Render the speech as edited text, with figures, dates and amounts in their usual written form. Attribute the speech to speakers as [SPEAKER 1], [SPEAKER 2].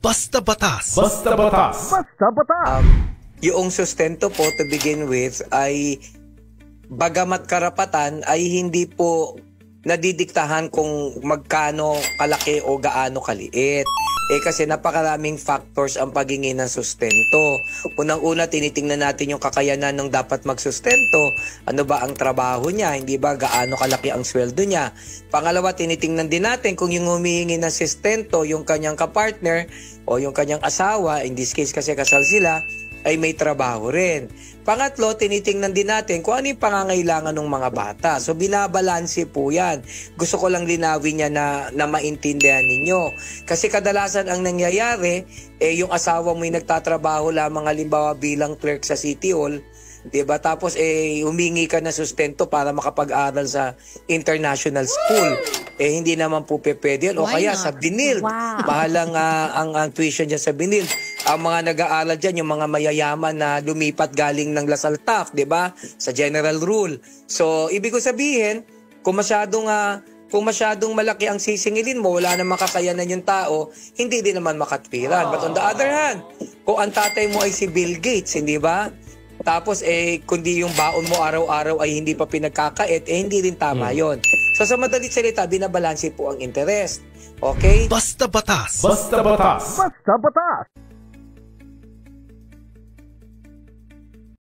[SPEAKER 1] Basta Batas.
[SPEAKER 2] Basta Batas.
[SPEAKER 3] Basta Batas.
[SPEAKER 4] Yung sustento po to begin with ay bagamat karapatan ay hindi po nadidiktahan kung magkano kalaki o gaano kaliit. Kasi napakaraming factors ang paghingi ng sustento. Unang-una, tinitingnan natin yung kakayanan ng dapat magsustento. Ano ba ang trabaho niya? Hindi ba gaano kalaki ang sweldo niya? Pangalawa, tinitingnan din natin kung yung humihingi ng sustento, yung kanyang kapartner o yung kanyang asawa, in this case kasi kasal sila, ay may trabaho rin. Pangatlo, tinitingnan din natin kung ano yung pangangailangan ng mga bata. So, binabalanse po yan. Gusto ko lang linawin niya na maintindihan ninyo. Kasi kadalasan ang nangyayari, yung asawa mo yung nagtatrabaho lamang halimbawa bilang clerk sa City Hall, diba? Tapos humingi ka na sustento para makapag-aral sa international school. Hindi naman po pwede yan. O kaya sa Binild.
[SPEAKER 5] Wow.
[SPEAKER 4] Bahalang ang tuition dyan sa Binild. Ang mga nag-aaral dyan, yung mga mayayaman na lumipat galing ng Lasal TAF, diba? Sa general rule. So, ibig ko sabihin, kung masyadong malaki ang sisingilin mo, wala na makakayanan yung tao, hindi din naman makatwiran. But on the other hand, kung ang tatay mo ay si Bill Gates, hindi ba? Tapos kundi yung baon mo araw-araw ay hindi pa pinagkakait, hindi rin tama yon. So sa madalit salita, binabalanse po ang interest. Okay?
[SPEAKER 1] Basta Batas.
[SPEAKER 2] Basta Batas.
[SPEAKER 3] Basta Batas.